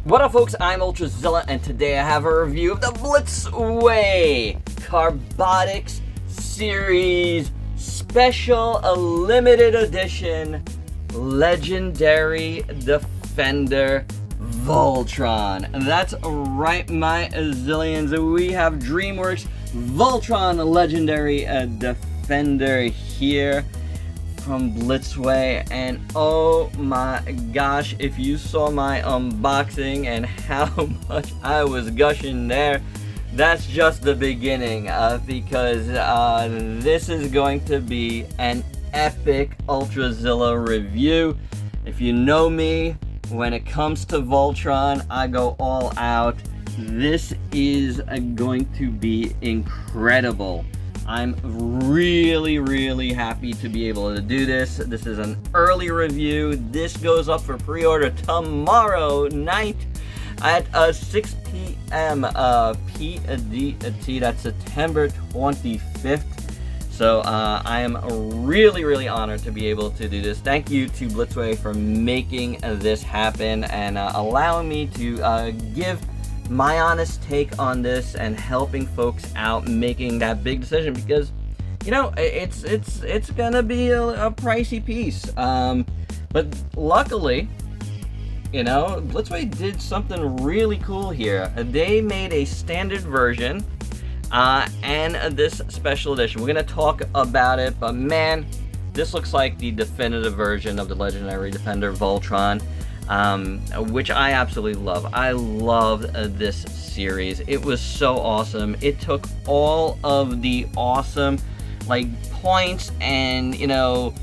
What up, folks? I'm Ultrazilla, and today I have a review of the BLITZWAY CARBOTIX Series Special Limited Edition Legendary Defender Voltron. That's right, my zillions. We have DreamWorks Voltron Legendary Defender here from BLITZWAY, and oh my gosh, if you saw my unboxing and how much I was gushing there, that's just the beginning, because this is going to be an epic Ultrazilla review. If you know me, when it comes to Voltron, I go all out. This is going to be incredible. I'm really happy to be able to do this. This is an early review. This goes up for pre-order tomorrow night at 6 p.m. PDT. That's September 25th. So I am really honored to be able to do this. Thank you to BLITZWAY for making this happen and allowing me to give my honest take on this and helping folks out making that big decision, because you know it's gonna be a pricey piece, but luckily, you know, BLITZWAY did something really cool here. They made a standard version and this special edition. We're gonna talk about it, but man, this looks like the definitive version of the Legendary Defender Voltron, which I absolutely love. I loved this series. It was so awesome. It took all of the awesome like points and, you know,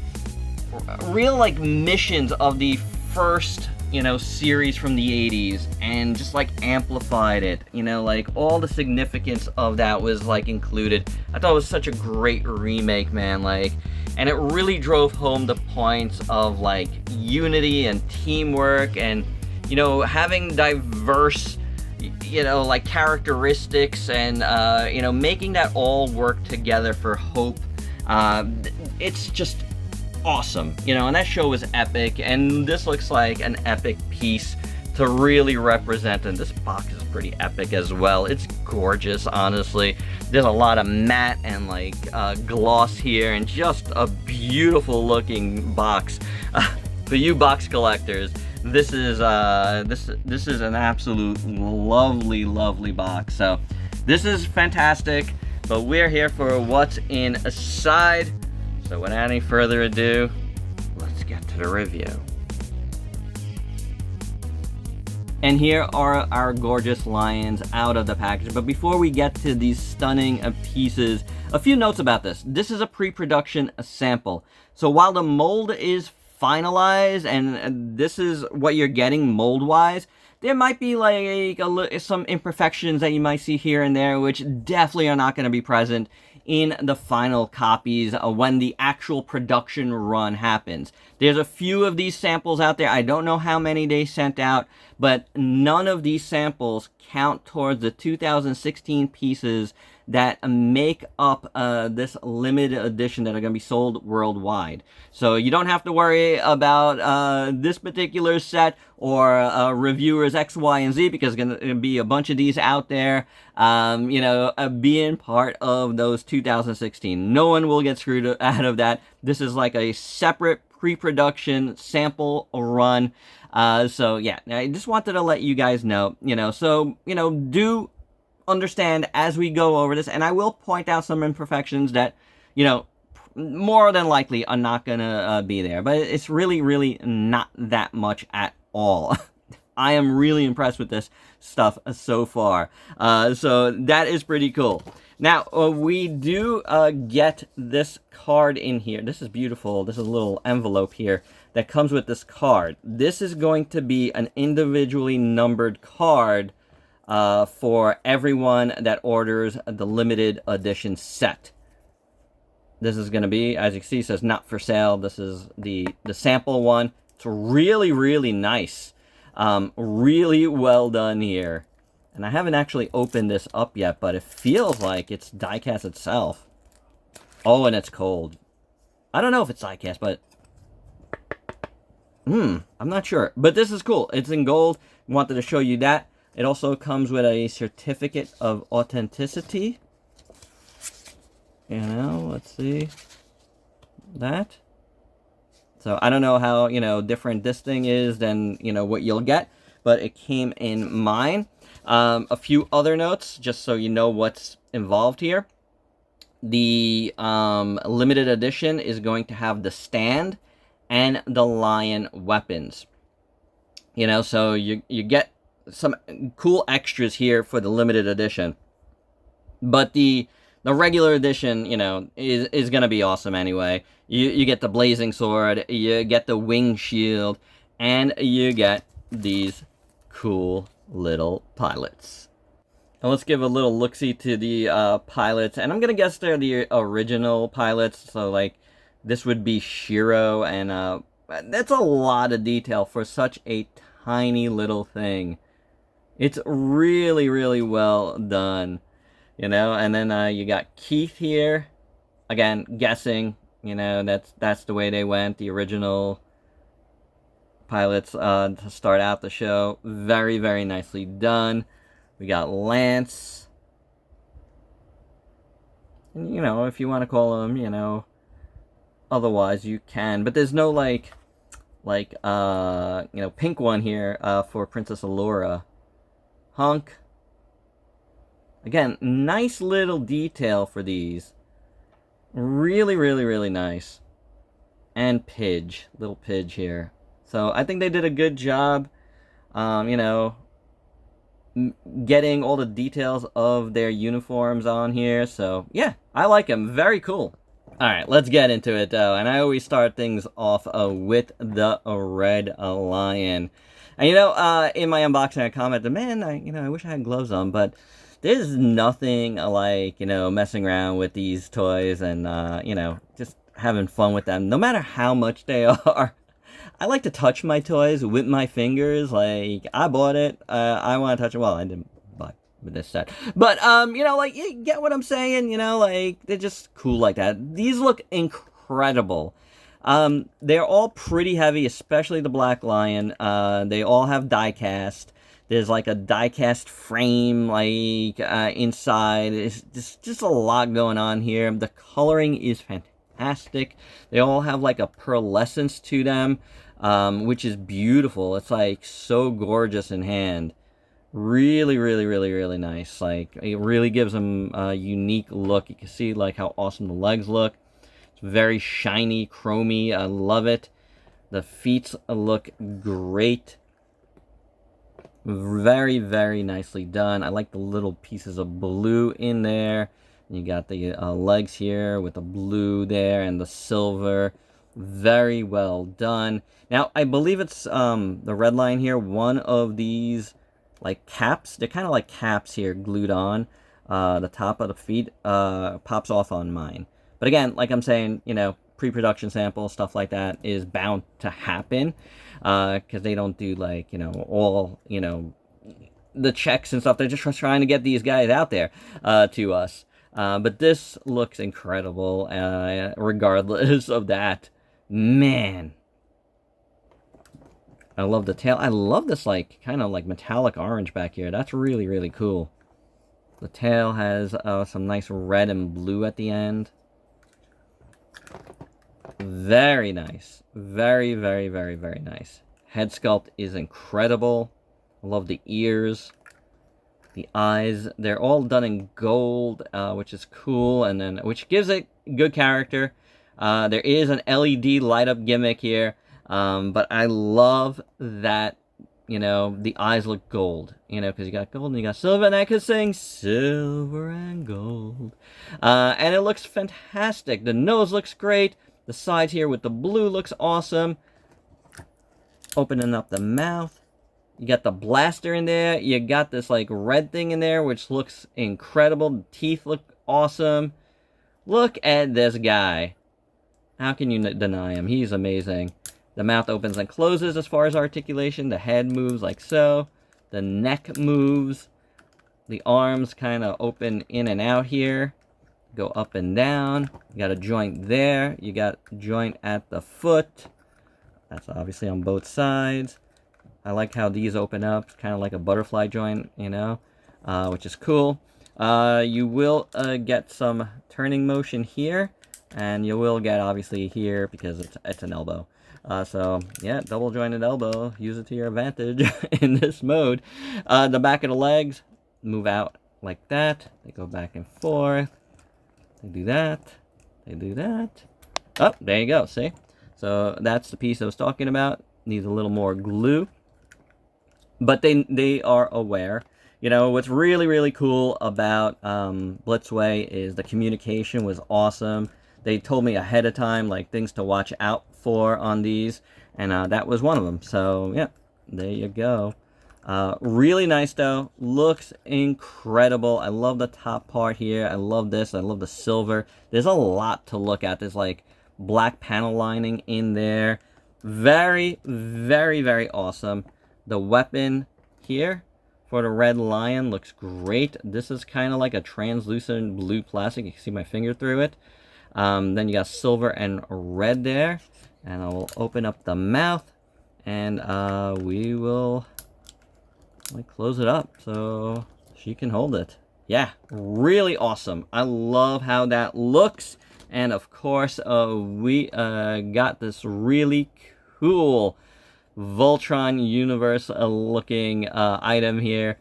real like missions of the first, you know, series from the 80s and just like amplified it. You know, like all the significance of that was like included. I thought it was such a great remake, man. Like, and it really drove home the points of like unity and teamwork and, you know, having diverse, you know, like characteristics and, you know, making that all work together for hope. It's just awesome, you know, and that show was epic, and this looks like an epic piece to really represent, and this box is pretty epic as well. It's gorgeous, honestly. There's a lot of matte and like gloss here, and just a beautiful looking box. For you box collectors, this is this is an absolute lovely box. So this is fantastic, but we're here for what's inside. So without any further ado, let's get to the review. And here are our gorgeous lions out of the package. But before we get to these stunning pieces, a few notes about this. This is a pre-production sample. So while the mold is finalized and this is what you're getting mold-wise, there might be like some imperfections that you might see here and there, which definitely are not going to be present in the final copies when the actual production run happens. There's a few of these samples out there. I don't know how many they sent out, but none of these samples count towards the 2016 pieces that make up this limited edition that are going to be sold worldwide. So you don't have to worry about this particular set or reviewers X, Y, and Z, because there's going to be a bunch of these out there, you know, being part of those 2016. No one will get screwed out of that. This is like a separate pre-production sample run. So yeah, I just wanted to let you guys know, you know, so, you know, do understand as we go over this, and I will point out some imperfections that, you know, more than likely are not gonna be there, but it's really not that much at all. I am really impressed with this stuff so far, so that is pretty cool. Now we do get this card in here. This is beautiful. This is a little envelope here that comes with this card. This is going to be an individually numbered card for everyone that orders the limited edition set. This is going to be, as you can see, it says not for sale. This is the sample one. It's really nice. Really well done here. And I haven't actually opened this up yet, but it feels like it's die-cast itself. Oh, and it's cold. I don't know if it's die-cast, but I'm not sure. But this is cool. It's in gold. Wanted to show you that. It also comes with a certificate of authenticity. You know, let's see. That. So I don't know how, you know, different this thing is than, you know, what you'll get. But it came in mine. A few other notes, just so you know what's involved here. The limited edition is going to have the stand and the lion weapons. You know, so you get some cool extras here for the limited edition. But the regular edition, you know, is going to be awesome anyway. You get the blazing sword, you get the wing shield, and you get these cool little pilots. And let's give a little look-see to the pilots. And I'm going to guess they're the original pilots. So, like, this would be Shiro. And that's a lot of detail for such a tiny little thing. It's really, really well done. You know, and then you got Keith here. Again, guessing. You know, that's the way they went. The original pilots to start out the show. Very, very nicely done. We got Lance. And, you know, if you want to call him, you know, otherwise you can. But there's no, you know, pink one here for Princess Allura. Hunk. Again, nice little detail for these. Really, really, really nice. And Pidge. Little Pidge here. So I think they did a good job, you know, getting all the details of their uniforms on here. So, yeah, I like them. Very cool. Alright, let's get into it, though. And I always start things off with the Red Lion. And, you know, in my unboxing, I commented, man, I wish I had gloves on, but there's nothing like, you know, messing around with these toys and, you know, just having fun with them, no matter how much they are. I like to touch my toys with my fingers. Like, I bought it. I want to touch it. Well, I didn't buy this set. But, you know, like, you get what I'm saying? You know, like, they're just cool like that. These look incredible. They're all pretty heavy, especially the Black Lion. They all have die-cast. There's, like, a die-cast frame, like, inside. It's just a lot going on here. The coloring is fantastic. They all have, like, a pearlescence to them. Which is beautiful. It's like so gorgeous in hand. Really, really, really, really nice. Like, it really gives them a unique look. You can see like how awesome the legs look. It's very shiny, chromy. I love it. The feet look great. Very, very nicely done. I like the little pieces of blue in there. You got the legs here with the blue there and the silver. Very well done. Now, I believe it's the red line here. One of these, like, caps. They're kind of like caps here glued on. The top of the feet pops off on mine. But again, like I'm saying, you know, pre-production samples, stuff like that is bound to happen. Because they don't do, like, you know, all, you know, the checks and stuff. They're just trying to get these guys out there to us. But this looks incredible regardless of that. Man. I love the tail. I love this, like, kind of like metallic orange back here. That's really, really cool. The tail has some nice red and blue at the end. Very nice. Very, very, very, very nice. Head sculpt is incredible. I love the ears. The eyes. They're all done in gold, which is cool. And then, which gives it good character. There is an LED light-up gimmick here. But I love that, you know, the eyes look gold, you know, because you got gold and you got silver, and I could sing silver and gold. And it looks fantastic. The nose looks great. The side here with the blue looks awesome. Opening up the mouth. You got the blaster in there. You got this, like, red thing in there, which looks incredible. The teeth look awesome. Look at this guy. How can you deny him? He's amazing. The mouth opens and closes as far as articulation. The head moves like so. The neck moves. The arms kind of open in and out here. Go up and down. You got a joint there. You got a joint at the foot. That's obviously on both sides. I like how these open up. It's kind of like a butterfly joint, you know, which is cool. You will get some turning motion here, and you will get obviously here because it's an elbow. So yeah, double jointed elbow. Use it to your advantage in this mode. The back of the legs move out like that. They go back and forth. They do that. They do that. Oh, there you go. See? So that's the piece I was talking about. Needs a little more glue. But they are aware. You know, what's really, really cool about BLITZWAY is the communication was awesome. They told me ahead of time, like, things to watch out for on these. And that was one of them. So, yeah, there you go. Really nice, though. Looks incredible. I love the top part here. I love this. I love the silver. There's a lot to look at. There's, like, black panel lining in there. Very, very, very awesome. The weapon here for the red lion looks great. This is kind of like a translucent blue plastic. You can see my finger through it. Then you got silver and red there. And I will open up the mouth. And we will close it up so she can hold it. Yeah, really awesome. I love how that looks. And of course, we got this really cool Voltron universe looking item here.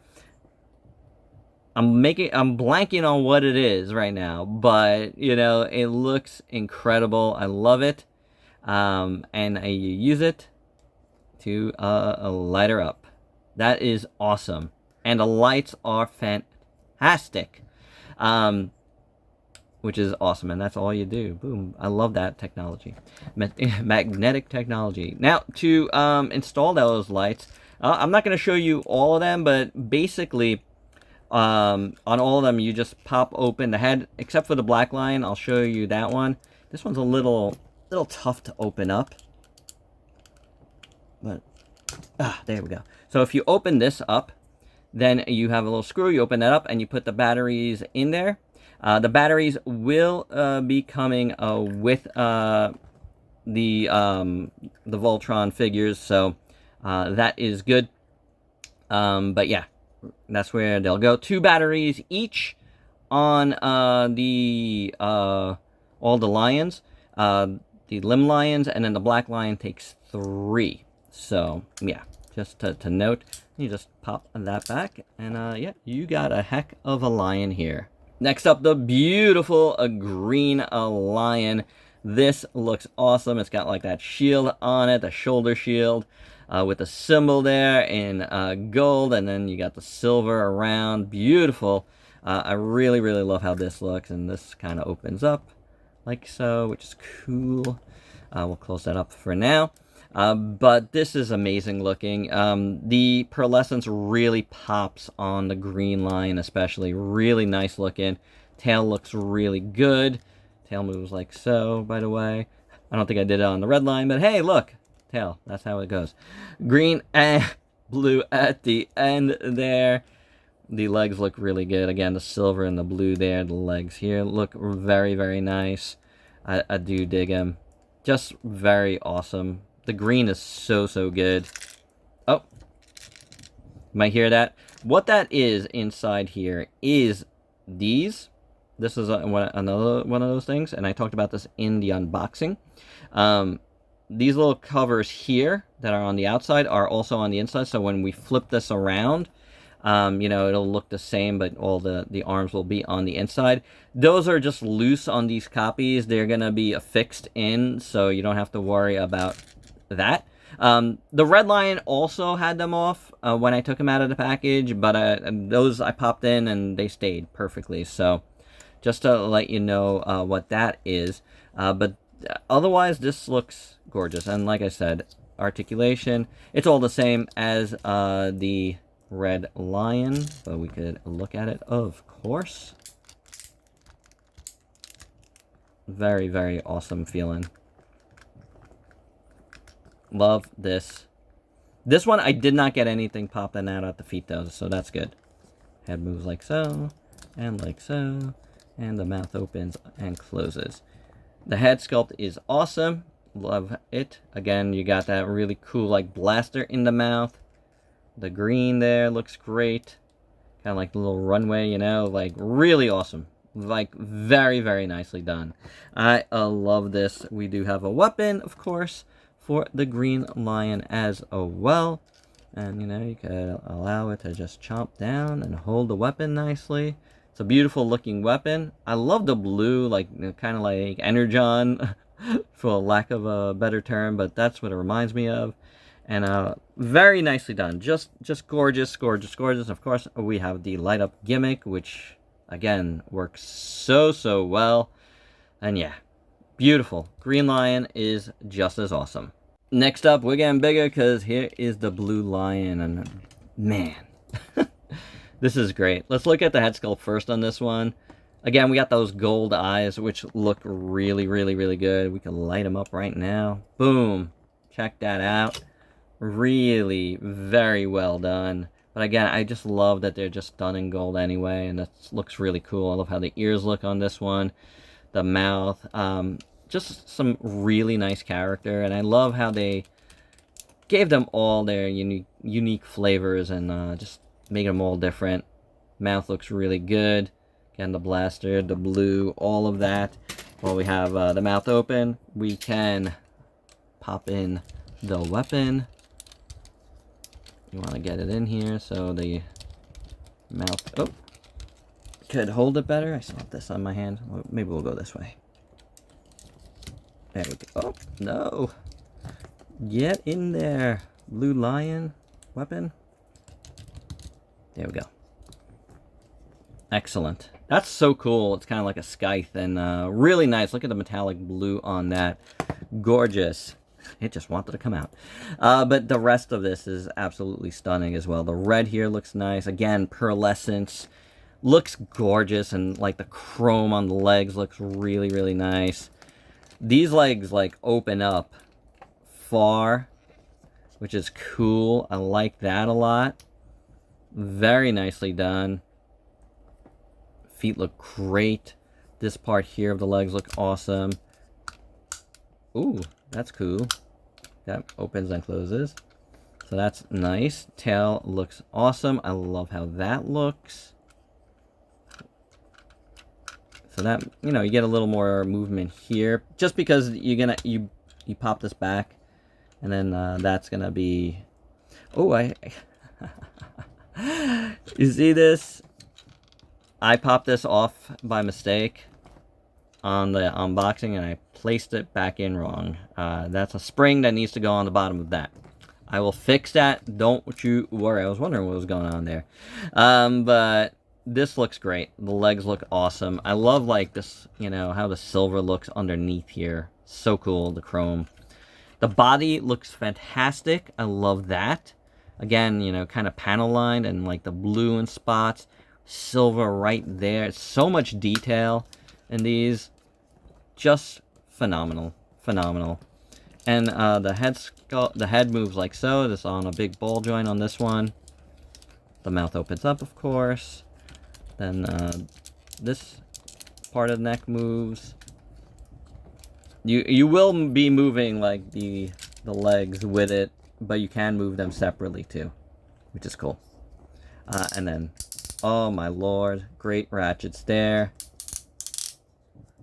I'm blanking on what it is right now, but you know, it looks incredible. I love it. And you use it to light her up. That is awesome. And the lights are fantastic. Which is awesome, and that's all you do. Boom. I love that technology. Magnetic technology. Now, to install those lights, I'm not going to show you all of them, but basically, on all of them, you just pop open the head, except for the black line. I'll show you that one. This one's a little tough to open up. But, there we go. So if you open this up, then you have a little screw. You open that up, and you put the batteries in there. The batteries will be coming with the Voltron figures, so that is good. But yeah, that's where they'll go. 2 batteries each on all the lions, the limb lions, and then the black lion takes 3. So yeah, just to note, you just pop that back, and yeah, you got a heck of a lion here. Next up, the beautiful green lion. This looks awesome. It's got like that shield on it, the shoulder shield, with the symbol there in gold, and then you got the silver around. Beautiful. I really, really love how this looks, and this kind of opens up like so, which is cool. We'll close that up for now. But this is amazing looking. The pearlescence really pops on the green line, especially. Really nice looking. Tail looks really good. Tail moves like so, by the way. I don't think I did it on the red line, but hey, look. Tail. That's how it goes. Green and blue at the end there. The legs look really good. Again, the silver and the blue there. The legs here look very, very nice. I do dig them. Just very awesome. The green is so good. Oh, you might hear that. What that is inside here is these. This is another one of those things, and I talked about this in the unboxing. These little covers here that are on the outside are also on the inside, so when we flip this around, you know, it'll look the same, but all the arms will be on the inside. Those are just loose on these copies. They're going to be affixed in, so you don't have to worry about that. The red lion also had them off when I took them out of the package, but those I popped in and they stayed perfectly. So just to let you know what that is. But otherwise, this looks gorgeous. And like I said, articulation, it's all the same as the red lion, but we could look at it, of course. Very, very awesome feeling. Love this. This one, I did not get anything popping out at the feet, though, so that's good. Head moves like so, and like so, and the mouth opens and closes. The head sculpt is awesome. Love it. Again, you got that really cool like blaster in the mouth. The green there looks great. Kind of like the little runway, you know, like really awesome. Like very, very nicely done. I love this. We do have a weapon, of course, for the green lion as well. And, you know, you could allow it to just chomp down and hold the weapon nicely. It's a beautiful looking weapon. I love the blue, like, you know, kind of like Energon, for lack of a better term, but that's what it reminds me of. And very nicely done. Just gorgeous, gorgeous, gorgeous. Of course, we have the light up gimmick, which, again, works so well. And yeah, beautiful. Green lion is just as awesome. Next up, we're getting bigger because here is the blue lion. And man, this is great. Let's look at the head sculpt first on this one. Again, we got those gold eyes, which look really, really, really good. We can light them up right now. Boom. Check that out. Really very well done. But again, I just love that they're just done in gold anyway, and that looks really cool. I love how the ears look on this one, the mouth, just some really nice character. And I love how they gave them all their unique flavors and just make them all different. Mouth looks really good. Again, the blaster, the blue, all of that. While we have the mouth open, we can pop in the weapon. You want to get it in here so the mouth, could hold it better. I still have this on my hand. Maybe we'll go this way. There we go. Oh, no. Get in there, blue lion weapon. There we go. Excellent. That's so cool. It's kind of like a scythe and really nice. Look at the metallic blue on that. Gorgeous. It just wanted to come out. But the rest of this is absolutely stunning as well. The red here looks nice. Again, pearlescence. Looks gorgeous. And like the chrome on the legs looks really, really nice. These legs like open up far, which is cool. I like that a lot. Very nicely done. Feet look great. This part here of the legs look awesome. Ooh, that's cool. That opens and closes. So that's nice. Tail looks awesome. I love how that looks. So that, you know, you get a little more movement here. Just because you pop this back. And then that's gonna be... Oh, you see this? I popped this off by mistake on the unboxing and I placed it back in wrong. That's a spring that needs to go on the bottom of that. I will fix that. Don't you worry. I was wondering what was going on there. But this looks great. The legs look awesome. I love like this, you know, how the silver looks underneath here. So cool, the chrome. The body looks fantastic. I love that. Again, you know, kind of panel lined and like the blue in spots. Silver right there. So much detail in these. Just phenomenal. Phenomenal. And the head moves like so. This on a big ball joint on this one. The mouth opens up, of course. Then this part of the neck moves. You will be moving like the legs with it, but you can move them separately too, which is cool. And then, oh my lord, great ratchets there.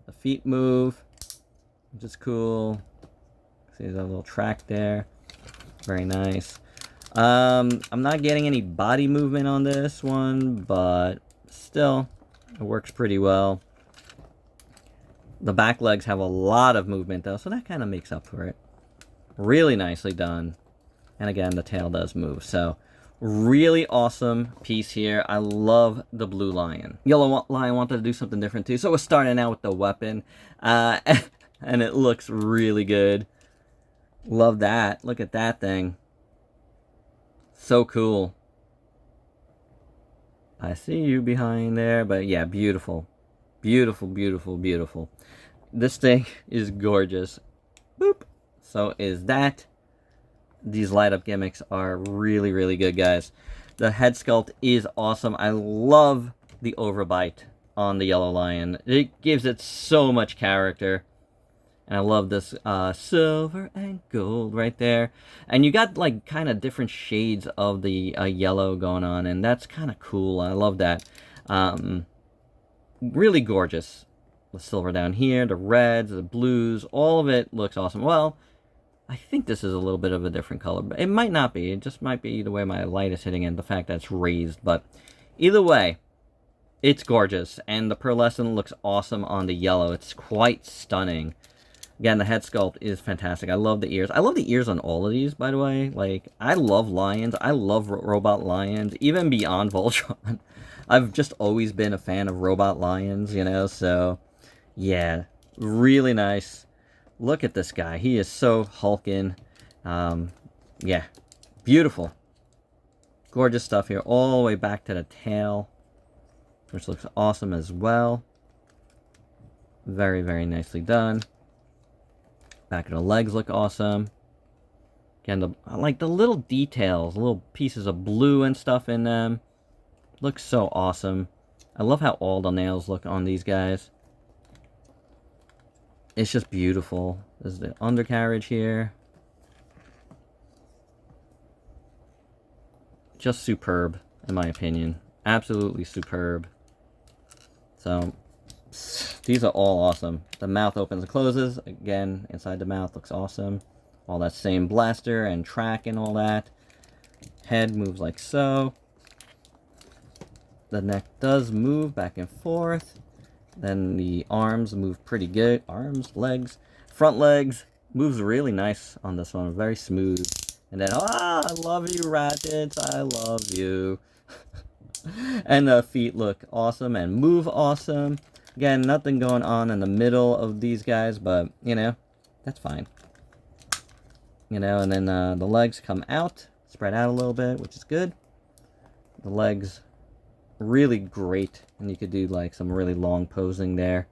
The feet move, which is cool. See that little track there, very nice. I'm not getting any body movement on this one, but still, it works pretty well. The back legs have a lot of movement though, so that kind of makes up for it. Really nicely done. And again, the tail does move. So, really awesome piece here. I love the blue lion. Yellow lion wanted to do something different too, so we're starting out with the weapon. And it looks really good. Love that. Look at that thing. So cool. I see you behind there, but yeah, beautiful. Beautiful, beautiful, beautiful. This thing is gorgeous. Boop. So is that. These light up gimmicks are really, really good, guys. The head sculpt is awesome. I love the overbite on the yellow lion. It gives it so much character. And I love this silver and gold right there. And you got like kind of different shades of the yellow going on, and that's kind of cool. I love that. Really gorgeous. The silver down here, the reds, the blues, all of it looks awesome. Well, I think this is a little bit of a different color, but it might not be. It just might be the way my light is hitting and the fact that it's raised. But either way, it's gorgeous, and the pearlescent looks awesome on the yellow. It's quite stunning. Again, the head sculpt is fantastic. I love the ears. I love the ears on all of these, by the way. Like, I love lions. I love robot lions, even beyond Voltron. I've just always been a fan of robot lions, you know, so yeah, really nice. Look at this guy. He is so hulking. Yeah, beautiful. Gorgeous stuff here, all the way back to the tail, which looks awesome as well. Very, very nicely done. Back of the legs look awesome. Again, I like the little details, little pieces of blue and stuff in them. Looks so awesome. I love how all the nails look on these guys. It's just beautiful. There's the undercarriage here. Just superb, in my opinion. Absolutely superb. So, these are all awesome. The mouth opens and closes. Again, inside the mouth looks awesome. All that same blaster and track and all that. Head moves like so. The neck does move back and forth. Then the arms move pretty good. Arms, legs, front legs moves really nice on this one. Very smooth. And then, I love you, Ratchets. I love you. And the feet look awesome and move awesome. Again, nothing going on in the middle of these guys, but, you know, that's fine. You know, and then the legs come out, spread out a little bit, which is good. The legs, really great. And you could do, like, some really long posing there.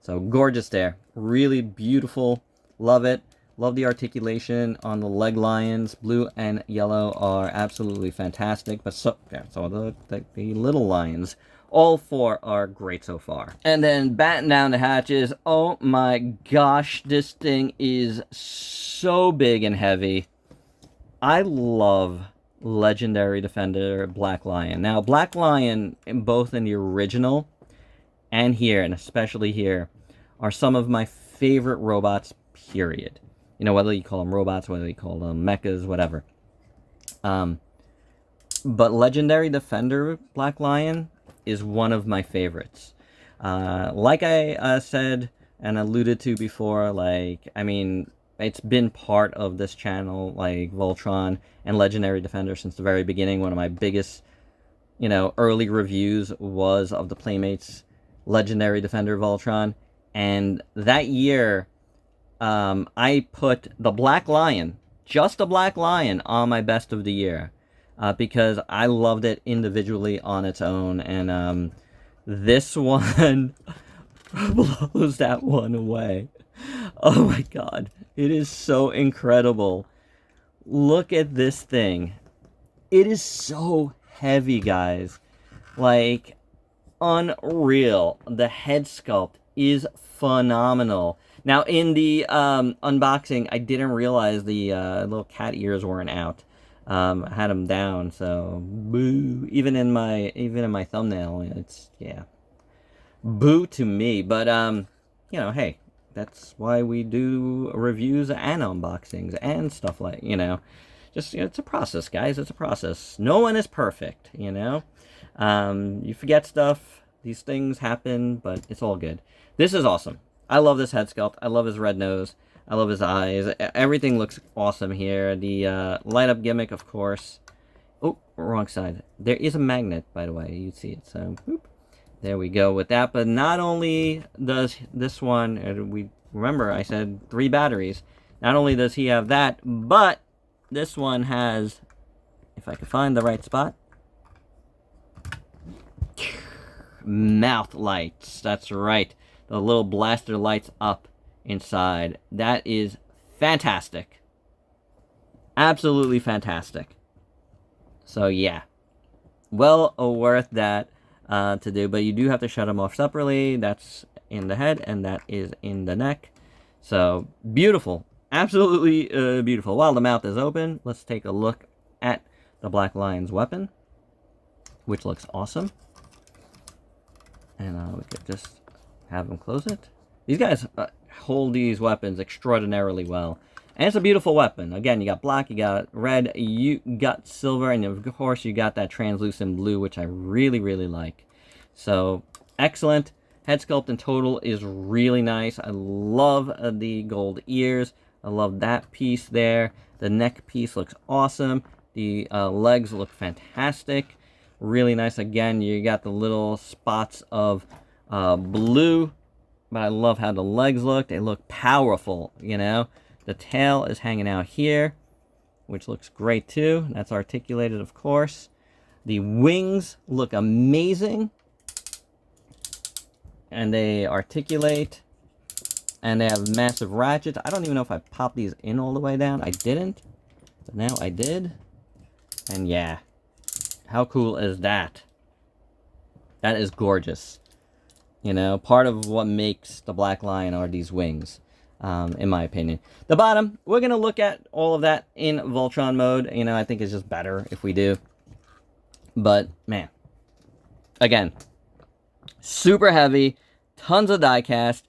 So, gorgeous there. Really beautiful. Love it. Love the articulation on the leg lions. Blue and yellow are absolutely fantastic. But so the little lions, all four are great so far. And then batten down the hatches. Oh my gosh, this thing is so big and heavy. I love Legendary Defender Black Lion. Now, Black Lion, both in the original and here, and especially here, are some of my favorite robots, period. You know, whether you call them robots, whether you call them mechas, whatever. But Legendary Defender Black Lion is one of my favorites. Like I said and alluded to before, like, I mean, it's been part of this channel, like Voltron and Legendary Defender since the very beginning. One of my biggest, you know, early reviews was of the Playmates Legendary Defender Voltron. And that year, I put the Black Lion, just a Black Lion, on my best of the year. Because I loved it individually on its own. And this one blows that one away. Oh my god. It is so incredible. Look at this thing. It is so heavy, guys. Like, unreal. The head sculpt is phenomenal. Now, in the unboxing, I didn't realize the little cat ears weren't out. I had them down, so boo. Even in my thumbnail, it's, yeah, boo to me. But you know, hey, that's why we do reviews and unboxings and stuff, like, you know, just, you know, it's a process, guys. It's a process. No one is perfect, you know. You forget stuff. These things happen, but it's all good. This is awesome. I love this head sculpt. I love his red nose. I love his eyes. Everything looks awesome here. The light up gimmick, of course. Oh, wrong side. There is a magnet, by the way. You see it. So, boop. There we go with that. But not only does this one, we remember I said 3 batteries. Not only does he have that, but this one has, if I can find the right spot, mouth lights. That's right. The little blaster lights up inside. That is fantastic. Absolutely fantastic. So yeah, well worth that to do, but you do have to shut them off separately. That's in the head and that is in the neck. So, beautiful. Absolutely beautiful. While the mouth is open, let's take a look at the Black Lion's weapon, which looks awesome. And we could just have them close it. These guys hold these weapons extraordinarily well. And it's a beautiful weapon. Again, you got black, you got red, you got silver, and of course you got that translucent blue, which I really, really like. So, excellent. Head sculpt in total is really nice. I love the gold ears. I love that piece there. The neck piece looks awesome. The legs look fantastic. Really nice. Again, you got the little spots of blue, but I love how the legs look. They look powerful, you know. The tail is hanging out here, which looks great too. That's articulated, of course. The wings look amazing. And they articulate. And they have massive ratchets. I don't even know if I popped these in all the way down. I didn't. But now I did. And yeah. How cool is that? That is gorgeous. You know, part of what makes the Black Lion are these wings. In my opinion. The bottom, we're going to look at all of that in Voltron mode. You know, I think it's just better if we do. But, man. Again. Super heavy. Tons of die cast.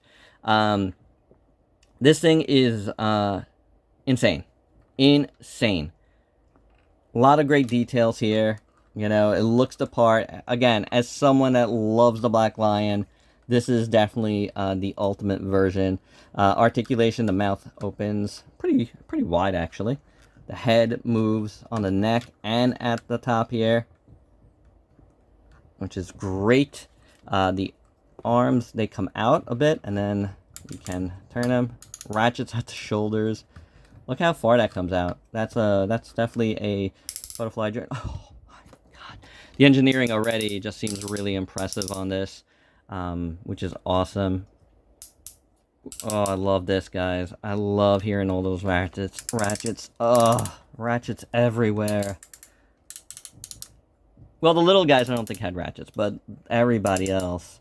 This thing is insane. Insane. A lot of great details here. You know, it looks the part. Again, as someone that loves the Black Lion, this is definitely the ultimate version. Articulation, the mouth opens pretty wide, actually. The head moves on the neck and at the top here, which is great. The arms, they come out a bit, and then you can turn them. Ratchets at the shoulders. Look how far that comes out. That's definitely a butterfly joint. Oh my god. The engineering already just seems really impressive on this, which is awesome. Oh, I love this, guys. I love hearing all those ratchets. Oh, ratchets everywhere. Well, the little guys I don't think had ratchets, but everybody else.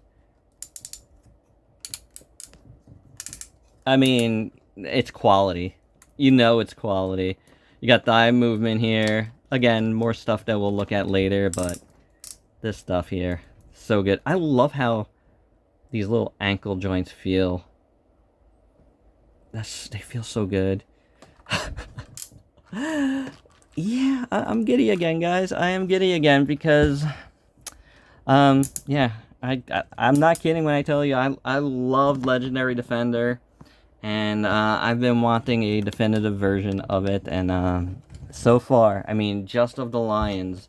I mean, it's quality. You know it's quality. You got thigh movement here. Again, more stuff that we'll look at later, but this stuff here, so good. I love how these little ankle joints feel. They feel so good. Yeah, I'm giddy again, guys. I am giddy again because, yeah, I'm not kidding when I tell you I love Legendary Defender. And I've been wanting a definitive version of it, and so far, I mean, just of the Lions,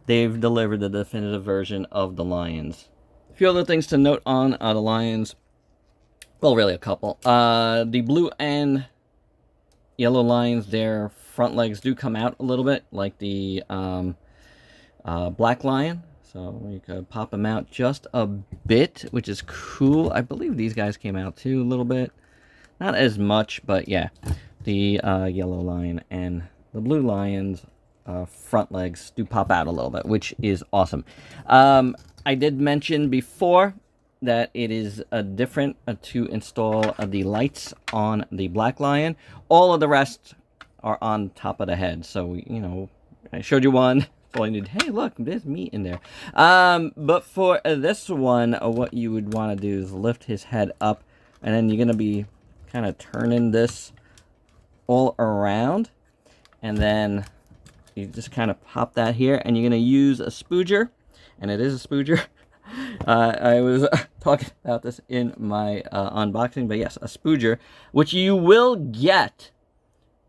they've delivered the definitive version of the Lions. A few other things to note on the Lions. Well, really a couple. The blue and yellow Lions, their front legs do come out a little bit, like the Black Lion. So you could pop them out just a bit, which is cool. I believe these guys came out too a little bit. Not as much, but yeah. The yellow lion and the blue lion's front legs do pop out a little bit, which is awesome. I did mention before that it is different to install the lights on the Black Lion. All of the rest are on top of the head. So, you know, I showed you one. All I need. Hey, look, there's meat in there. But for this one, what you would want to do is lift his head up, and then you're going to be kind of turning this all around, and then you just kind of pop that here, and you're going to use a spooger, and it is a spooger. I was talking about this in my unboxing, but yes, a spooger, which you will get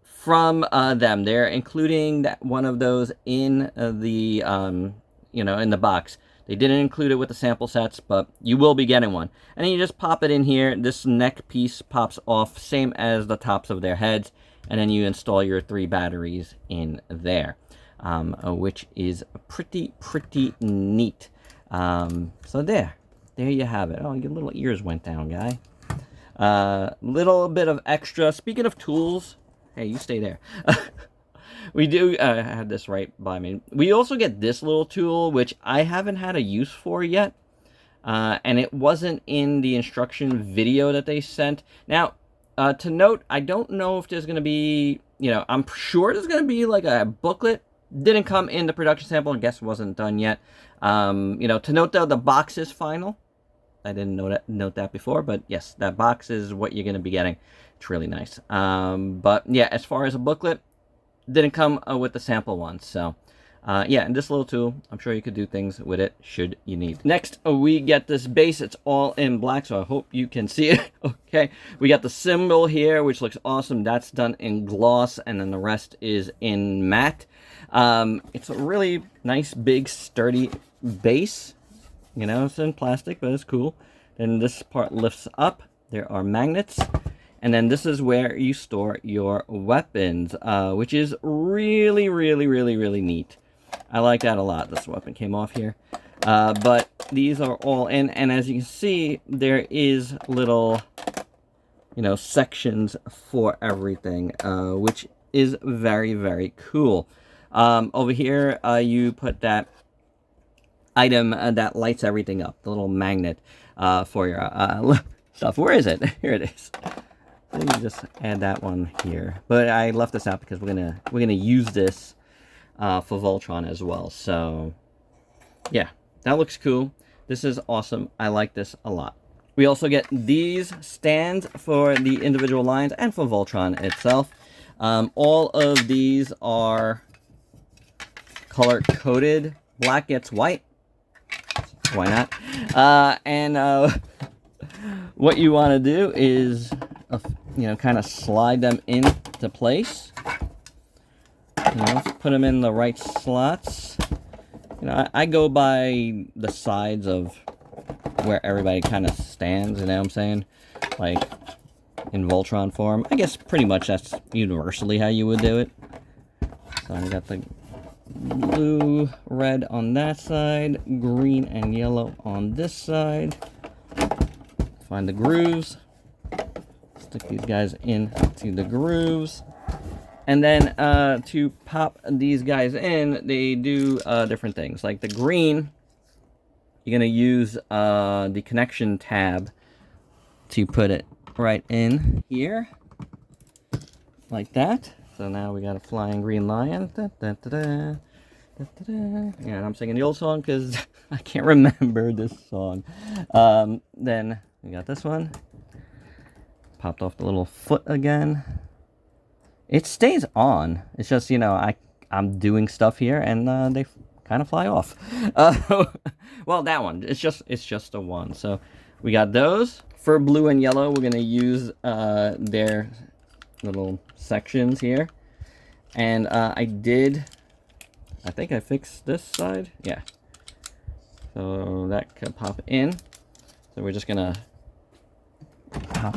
from them. They're including that one of those in the you know, in the box. They didn't include it with the sample sets, but you will be getting one. And then you just pop it in here. This neck piece pops off, same as the tops of their heads. And then you install your 3 batteries in there, which is pretty neat. So there you have it. Oh, your little ears went down, guy. Little bit of extra. Speaking of tools, hey, you stay there. We do have this right by me. We also get this little tool, which I haven't had a use for yet. And it wasn't in the instruction video that they sent. Now, To note, I don't know if there's going to be, you know, I'm sure there's going to be like a booklet. Didn't come in the production sample. I guess it wasn't done yet. You know, to note though, the box is final. I didn't note that before, but yes, that box is what you're going to be getting. It's really nice. But yeah, as far as a booklet, didn't come with the sample one. So yeah, and this little tool, I'm sure you could do things with it should you need. Next, we get this base. It's all in black, so I hope you can see it. Okay, we got the symbol here, which looks awesome. That's done in gloss, and then the rest is in matte. It's a really nice, big, sturdy base. You know, it's in plastic, but it's cool. Then this part lifts up. There are magnets. And then this is where you store your weapons, which is really, really, really, really neat. I like that a lot. This weapon came off here. But these are all in. And as you can see, there is little, you know, sections for everything, which is very, very cool. Over here, you put that item that lights everything up, the little magnet for your stuff. Where is it? Here it is. Let me just add that one here. But I left this out because we're gonna use this for Voltron as well. So yeah, that looks cool. This is awesome. I like this a lot. We also get these stands for the individual lines and for Voltron itself. All of these are color coded. Black gets white. Why not? What you want to do is, you know, kind of slide them into place. You know, put them in the right slots. You know, I go by the sides of where everybody kind of stands. You know what I'm saying? Like in Voltron form. I guess pretty much that's universally how you would do it. So I got the blue, red on that side, green and yellow on this side. Find the grooves, stick these guys into the grooves, and then to pop these guys in, they do different things. Like the green, you're going to use the connection tab to put it right in here, like that. So now we got a flying green lion. Da, da, da, da. Yeah, I'm singing the old song because I can't remember this song. Then we got this one. Popped off the little foot again. It stays on. It's just, you know, I'm doing stuff here and they kind of fly off. Well, that one. It's just a one. So we got those. For blue and yellow, we're gonna use their little sections here. And I think I fixed this side. Yeah. So that could pop in. So we're just gonna pop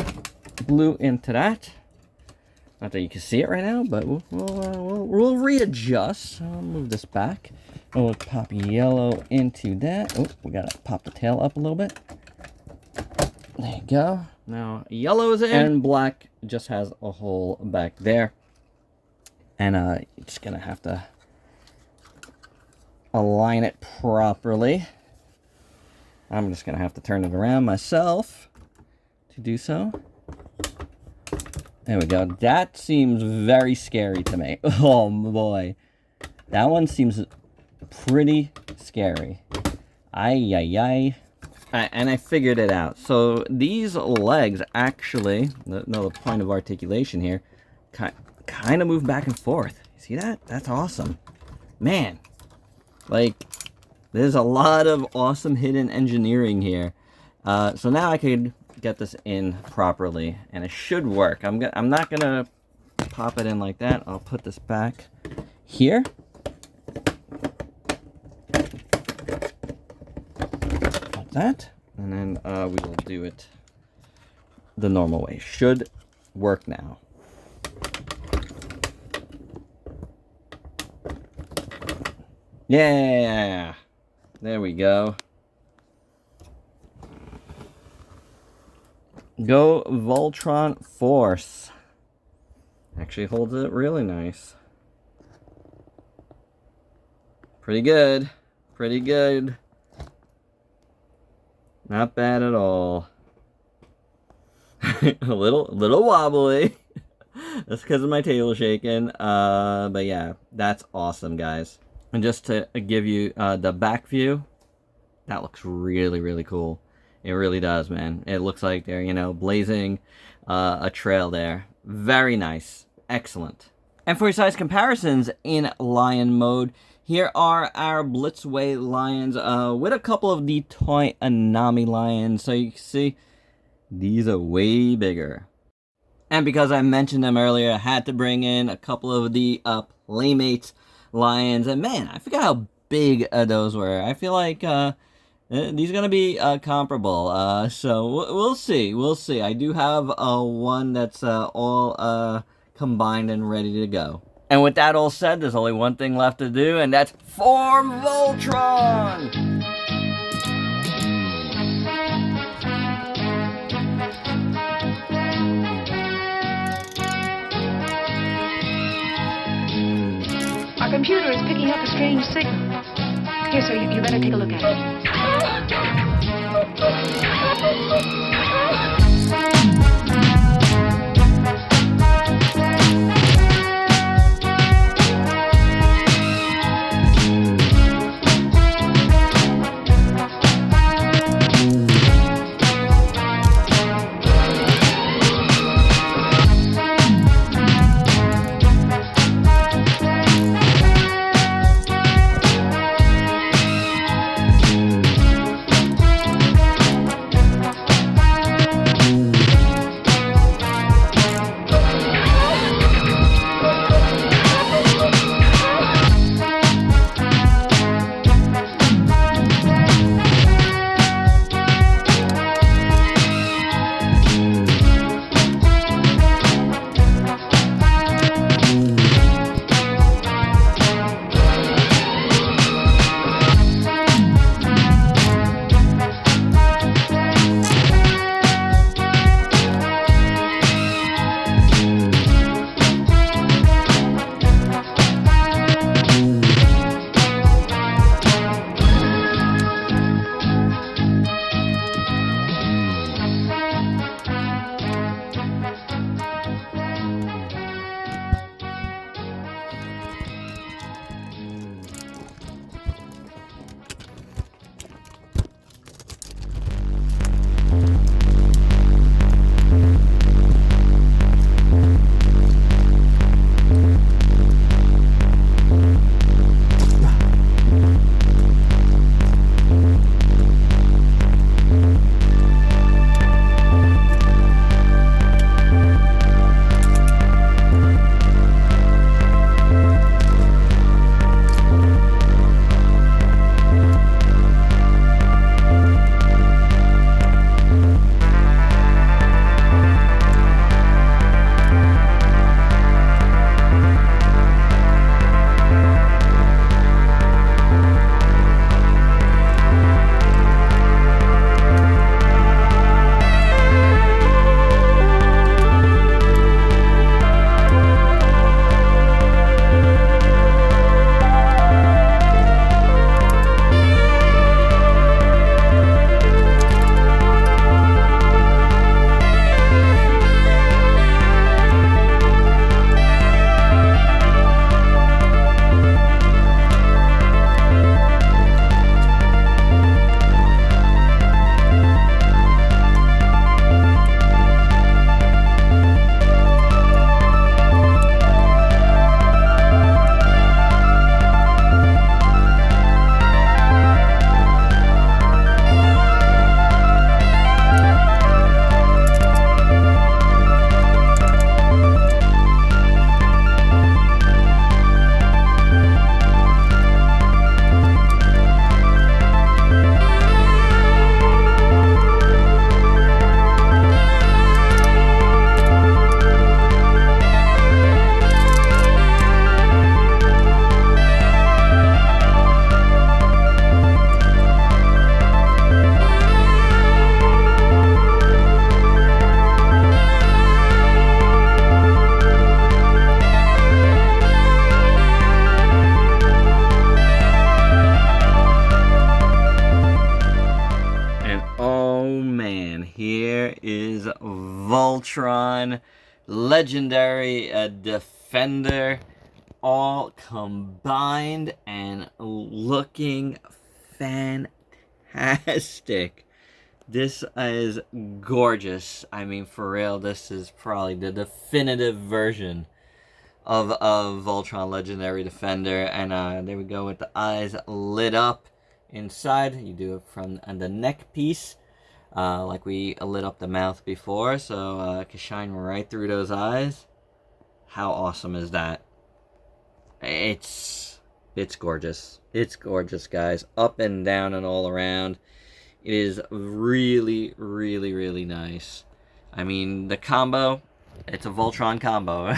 blue into that. Not that you can see it right now, but we'll readjust. So I'll move this back. And we'll pop yellow into that. Oh, we gotta pop the tail up a little bit. There you go. Now yellow is in, and black just has a hole back there. And you're just gonna have to align it properly. I'm just gonna have to turn it around myself to do so. There we go. That seems very scary to me. Oh boy. That one seems pretty scary. Ay, ay, ay. And I figured it out. So these legs actually, another point of articulation here, kind of move back and forth. See that? That's awesome. Man. Like, there's a lot of awesome hidden engineering here. So now I could get this in properly, and it should work. I'm not gonna pop it in like that. I'll put this back here. Like that, and then we will do it the normal way. Should work now. Yeah, there we go. Go Voltron Force. Actually holds it really nice. Pretty good. Pretty good. Not bad at all. A little wobbly. That's because of my table shaking. But yeah, that's awesome, guys. And just to give you the back view, that looks really cool. It really does, man. It looks like they're, you know, blazing a trail there. Very nice. Excellent. And for your size comparisons in lion mode, here are our BLITZWAY lions with a couple of the toy Anami lions. So you can see these are way bigger. And because I mentioned them earlier, I had to bring in a couple of the Playmates lions. And man, I forgot how big those were. I feel like these are going to be comparable. So we'll see. We'll see. I do have one that's all combined and ready to go. And with that all said, there's only one thing left to do, and that's form Voltron! Our computer is picking up a strange signal. Here, sir, you better take a look at it. Voltron Legendary Defender, all combined and looking fantastic. This is gorgeous. I mean, for real, this is probably the definitive version of Voltron Legendary Defender. And there we go with the eyes lit up inside. You do it from the neck piece, like we lit up the mouth before, so it can shine right through those eyes. How awesome is that? It's gorgeous. It's gorgeous, guys. Up and down and all around. It is really, really, really nice. I mean, the combo, it's a Voltron combo.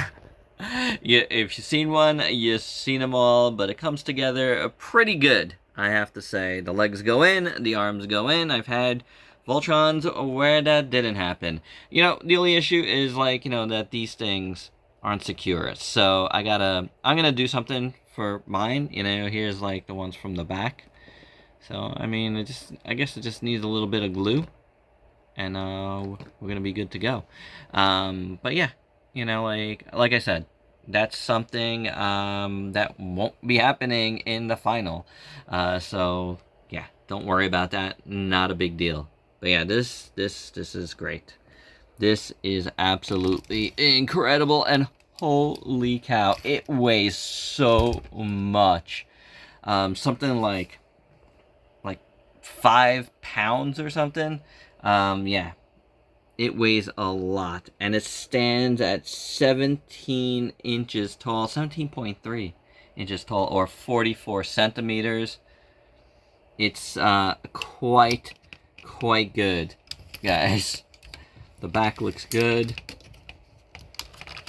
If you've seen one, you've seen them all, but it comes together pretty good, I have to say. The legs go in, the arms go in. I've had Voltrons where that didn't happen. You know, the only issue is, like, you know, that these things aren't secure. So I'm gonna do something for mine. You know, here's like the ones from the back. So, I mean, I guess it just needs a little bit of glue, and we're gonna be good to go. But yeah, you know, like I said, that's something that won't be happening in the final. So yeah, don't worry about that. Not a big deal. But yeah, this is great. This is absolutely incredible, and holy cow, it weighs so much. Something like 5 pounds or something. Yeah, it weighs a lot, and it stands at 17 inches tall, 17.3 inches tall, or 44 centimeters. It's quite good, guys. The back looks good.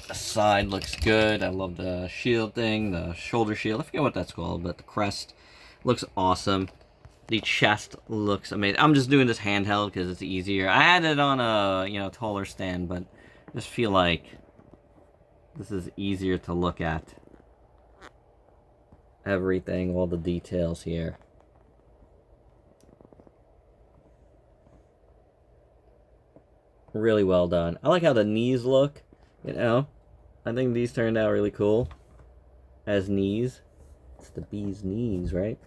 The side looks good. I love the shield thing, the shoulder shield. I forget what that's called, but the crest looks awesome. The chest looks amazing. I'm just doing this handheld because it's easier. I had it on a, you know, taller stand, but I just feel like this is easier to look at. Everything, all the details here. Really well done. I like how the knees look, you know. I think these turned out really cool as knees. It's the bee's knees, right?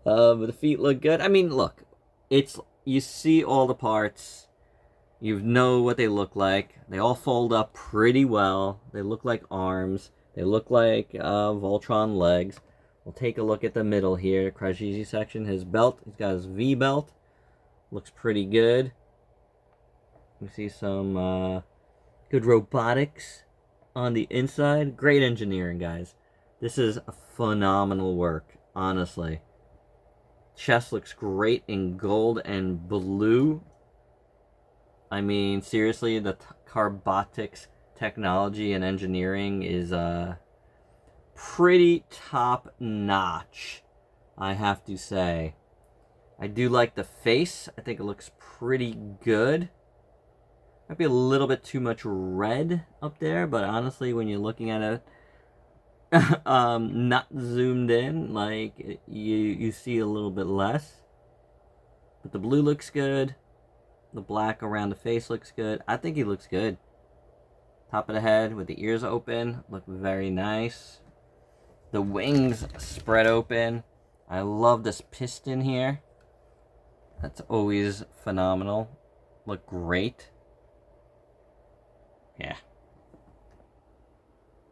But the feet look good. I mean, look, you see all the parts. You know what they look like. They all fold up pretty well. They look like arms. They look like Voltron legs. We'll take a look at the middle here. Krajiji section. His belt. He's got his V belt. Looks pretty good. We see some good robotics on the inside. Great engineering, guys. This is phenomenal work, honestly. Chest looks great in gold and blue. I mean, seriously, the Carbotix technology and engineering is pretty top notch, I have to say. I do like the face. I think it looks pretty good. Might be a little bit too much red up there, but honestly, when you're looking at it not zoomed in, like, you see a little bit less. But the blue looks good. The black around the face looks good. I think he looks good. Top of the head with the ears open, look very nice. The wings spread open. I love this piston here. That's always phenomenal. Look great. Yeah.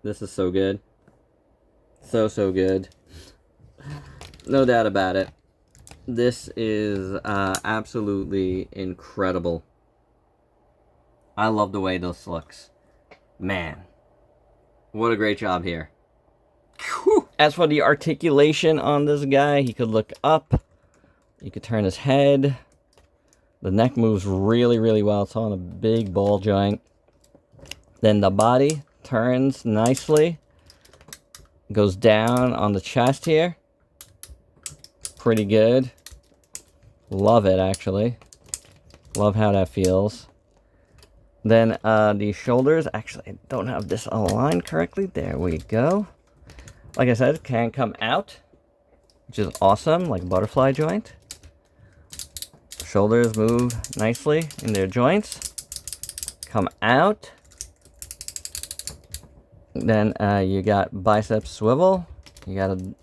This is so good. So good. No doubt about it. This is absolutely incredible. I love the way this looks. Man, what a great job here. Whew. As for the articulation on this guy, he could look up. You could turn his head. The neck moves really, really well. It's on a big ball joint. Then the body turns nicely. Goes down on the chest here. Pretty good. Love it, actually. Love how that feels. Then the shoulders. Actually, I don't have this aligned correctly. There we go. Like I said, it can come out, which is awesome, like a butterfly joint. Shoulders move nicely in their joints. come out. Then you got bicep swivel. You got a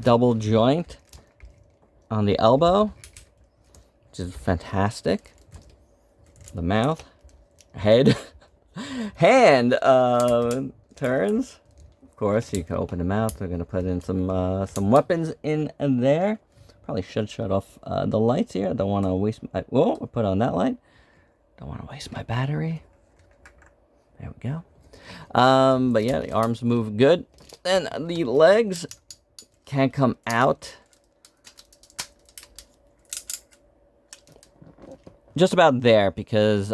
double joint on the elbow, which is fantastic. The mouth, head, hand turns. Of course, you can open the mouth. We're gonna put in some weapons in there. Probably should shut off the lights here. I don't want to waste my. Whoa! I put on that light. Don't want to waste my battery. There we go. But yeah, the arms move good. Then the legs can come out. Just about there, because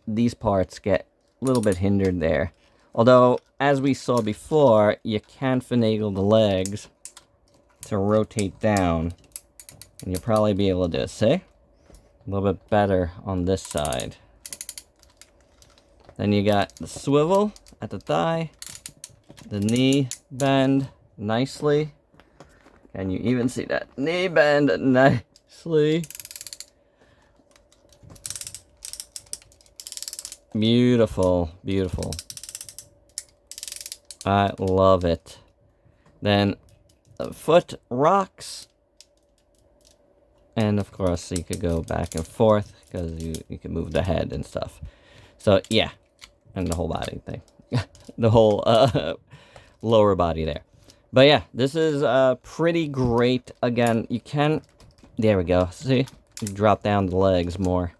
these parts get a little bit hindered there. Although, as we saw before, you can finagle the legs to rotate down. And you'll probably be able to do it, see? A little bit better on this side. Then you got the swivel at the thigh. The knee bend nicely. And you even see that knee bend nicely. Beautiful, beautiful. I love it. Then the foot rocks. And of course you could go back and forth because you can move the head and stuff. So yeah, and the whole body thing. The whole lower body there. But yeah, this is pretty great. Again, you can, there we go. See, you drop down the legs more.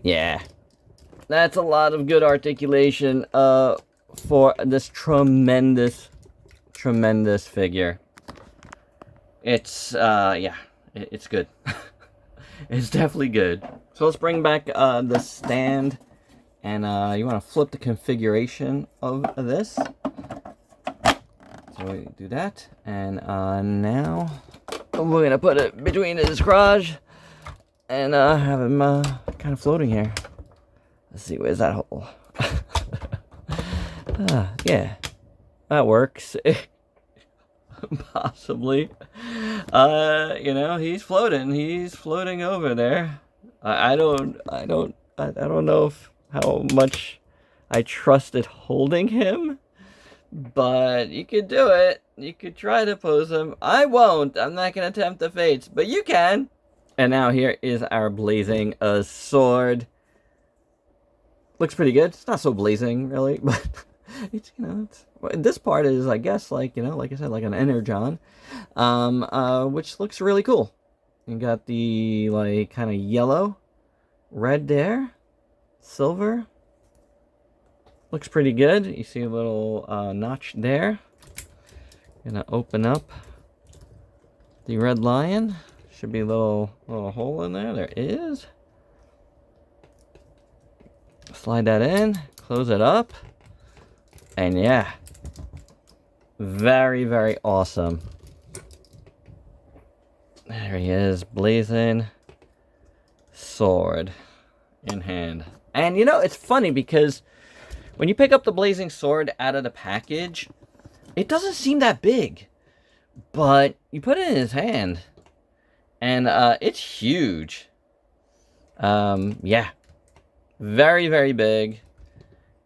Yeah, that's a lot of good articulation for this tremendous figure. It's yeah, it's good. It's definitely good. So let's bring back the stand, and you want to flip the configuration of this. So we do that, and now we're gonna put it between his crotch and have him kind of floating here. Let's see, where's that hole? Yeah, that works. Possibly. You know, he's floating over there. I don't know how much I trusted holding him, but you could do it. You could try to pose him. I won't. I'm not gonna attempt the fates, but you can. And now here is our blazing sword. Looks pretty good. It's not so blazing, really, but it's, you know, it's, this part is, I guess, like, you know, like I said, like an energon, which looks really cool. You got the, like, kind of yellow, red there, silver. Looks pretty good. You see a little notch there. Gonna open up the red lion. Should be a little hole in there. There is. Slide that in, close it up, and yeah, very, very awesome. There he is, blazing sword in hand. And you know, it's funny because when you pick up the blazing sword out of the package, it doesn't seem that big, but you put it in his hand, and it's huge. Yeah. Very, very big,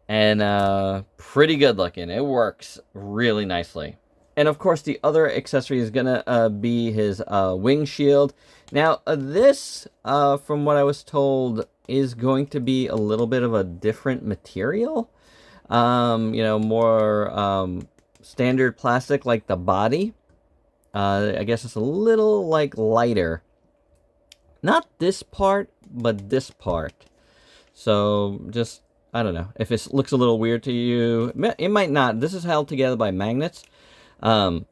and pretty good looking. It works really nicely. And of course, the other accessory is gonna be his wing shield. Now, this, from what I was told, is going to be a little bit of a different material. You know, more standard plastic like the body. I guess it's a little like lighter. Not this part, but this part. So, just, I don't know. If it looks a little weird to you, it might not. This is held together by magnets. It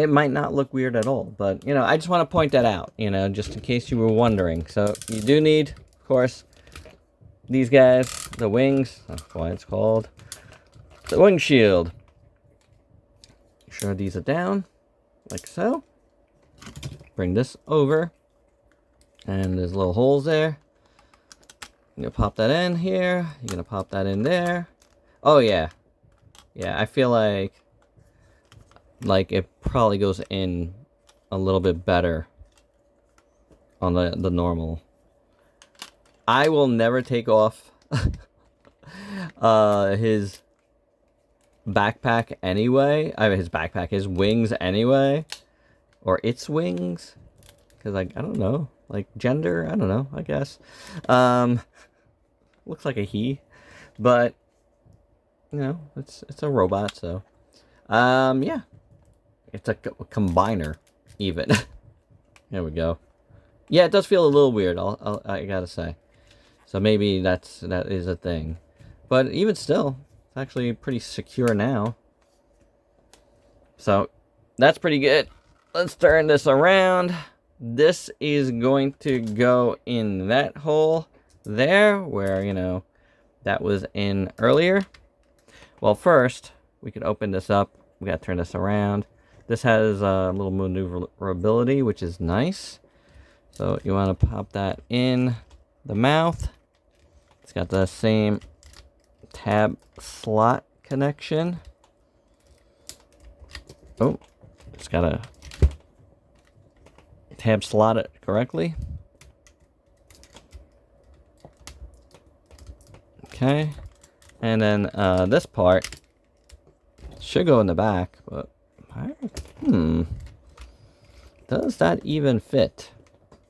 might not look weird at all. But, you know, I just want to point that out, you know, just in case you were wondering. So, you do need, of course, these guys, the wings. That's why it's called the wing shield. Make sure these are down, like so. Bring this over. And there's little holes there. You're gonna pop that in here. You're gonna pop that in there. Oh yeah, yeah. I feel like it probably goes in a little bit better on the normal. I will never take off his backpack anyway. I mean, his wings anyway, or its wings, because like I don't know, like gender. I don't know. I guess looks like a he, but you know, it's a robot, so yeah, it's a combiner even. There we go. Yeah, it does feel a little weird. I gotta say. So maybe that is a thing, but even still, it's actually pretty secure now. So that's pretty good. Let's turn this around. This is going to go in that hole there, where you know that was in earlier. Well, first we could open this up. We gotta turn this around. This has a little maneuverability, which is nice. So you want to pop that in the mouth. It's got the same tab slot connection. Oh, it's got to tab slot it correctly. Okay. And then this part should go in the back, but does that even fit?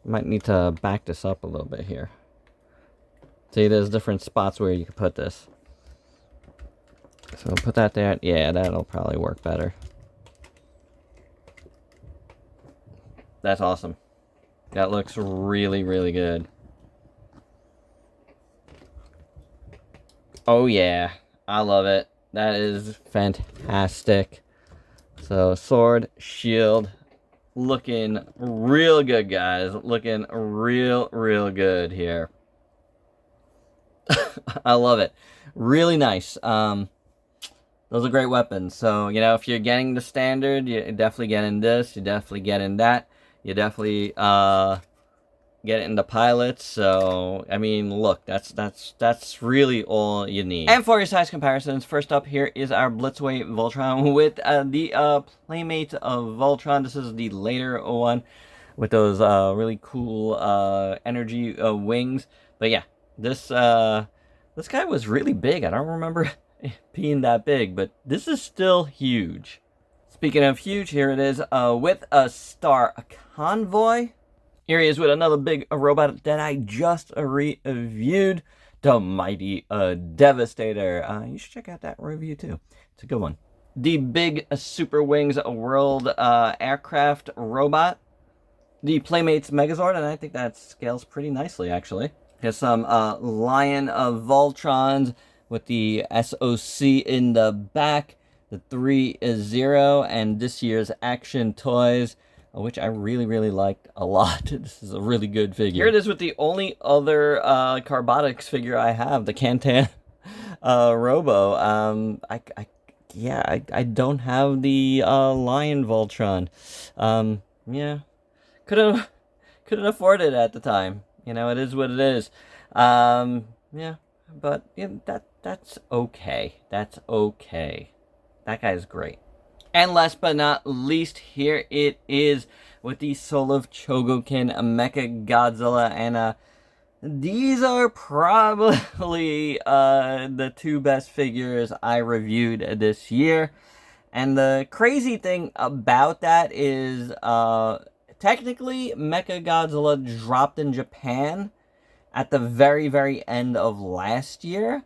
Might need to back this up a little bit here. See, there's different spots where you can put this. So put that there. Yeah, that'll probably work better. That's awesome. That looks really, really good. Oh yeah, I love it. That is fantastic. So sword, shield, looking real good, guys. Looking real good here. I love it. Really nice. Those are great weapons. So, you know, if you're getting the standard, you're definitely getting this. You're definitely getting that. You definitely get it into pilots. So, I mean, look, that's really all you need. And for your size comparisons, first up here is our BLITZWAY Voltron with the Playmate of Voltron. This is the later one with those really cool energy wings. But yeah, this guy was really big. I don't remember being that big, but this is still huge. Speaking of huge, here it is with a Star Convoy. Here he is with another big robot that I just reviewed, the Mighty Devastator. You should check out that review too. It's a good one. The big Super Wings World aircraft robot, the Playmates Megazord, and I think that scales pretty nicely actually. There's some Lion of Voltrons with the SOC in the back, the 3-0, and this year's Action Toys, which I really liked a lot. This is a really good figure. Here it is with the only other Carbotix figure I have, the Cantan Robo. I don't have the Lion Voltron. Yeah, couldn't afford it at the time. You know, it is what it is. Yeah, but yeah, that's okay. That's okay. That guy's great. And last but not least, here it is with the Soul of Chogokin Mecha Godzilla, and these are probably the two best figures I reviewed this year. And the crazy thing about that is technically Mecha Godzilla dropped in Japan at the very end of last year,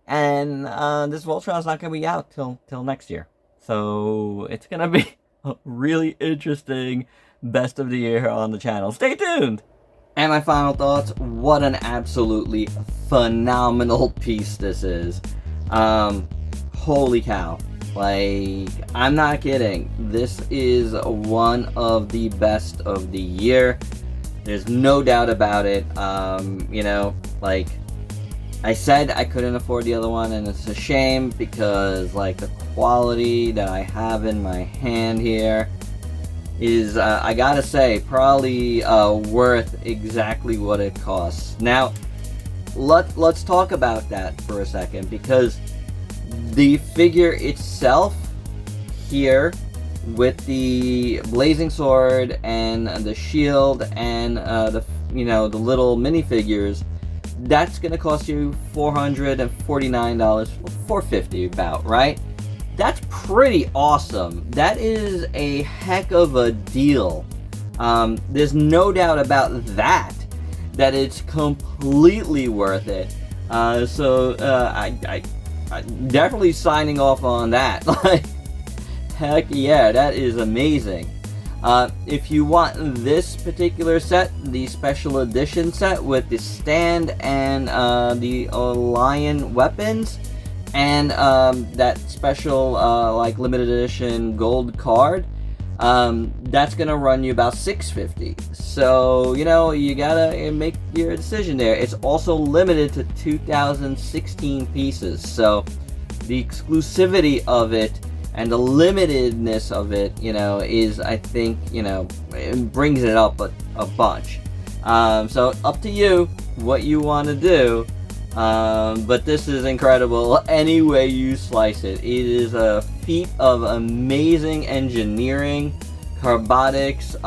and this Voltron is not going to be out till next year. So it's going to be a really interesting best of the year on the channel. Stay tuned! And my final thoughts, what an absolutely phenomenal piece this is. Holy cow. Like, I'm not kidding. This is one of the best of the year. There's no doubt about it. You know, like I said, I couldn't afford the other one, and it's a shame because like the quality that I have in my hand here is, I gotta say, probably worth exactly what it costs. Now, let's talk about that for a second, because the figure itself here with the blazing sword and the shield and the little minifigures, that's gonna cost you $449, $450 about, right? That's pretty awesome. That is a heck of a deal. There's no doubt about that it's completely worth it. So I definitely signing off on that. Like, heck yeah, that is amazing. If you want this particular set, the special edition set with the stand and the lion weapons, and that special like limited edition gold card, that's gonna run you about $650. So you know, you gotta make your decision there. It's also limited to 2016 pieces, so the exclusivity of it and the limitedness of it, you know, is, I think, you know, it brings it up a bunch. So up to you what you want to do. But this is incredible any way you slice it. It is a feat of amazing engineering. Carbotix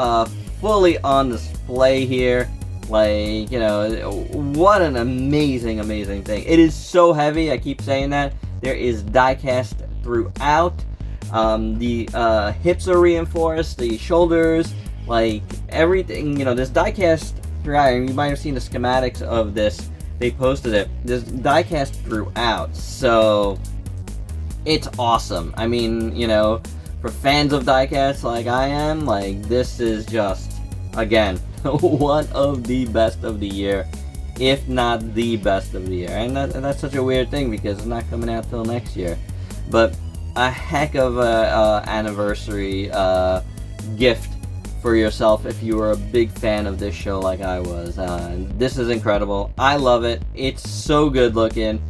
fully on display here. Like, you know, what an amazing thing. It is so heavy, I keep saying that. There is die cast throughout. The hips are reinforced, the shoulders, like everything, you know, there's die cast throughout. You might have seen the schematics of this. They posted it. There's die cast throughout, so it's awesome. I mean, you know, for fans of die cast like I am, like, this is just, again, one of the best of the year, if not the best of the year. And that's such a weird thing because it's not coming out till next year. But a heck of a anniversary gift for yourself if you were a big fan of this show like I was. This is incredible. I love it. It's so good looking.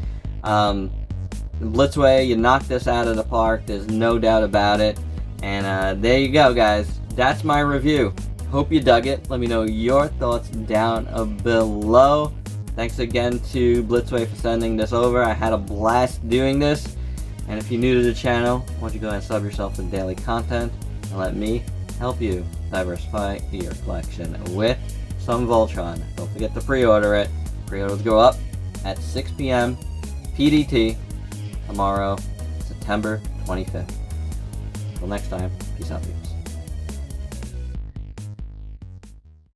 Blitzway, you knocked this out of the park. There's no doubt about it. And there you go, guys. That's my review. Hope you dug it. Let me know your thoughts down below. Thanks again to Blitzway for sending this over. I had a blast doing this. And if you're new to the channel, why don't you go ahead and sub yourself to daily content and let me help you diversify your collection with some Voltron. Don't forget to pre-order it. Pre-orders go up at 6 p.m. PDT tomorrow, September 25th. Until next time, peace out, peeps.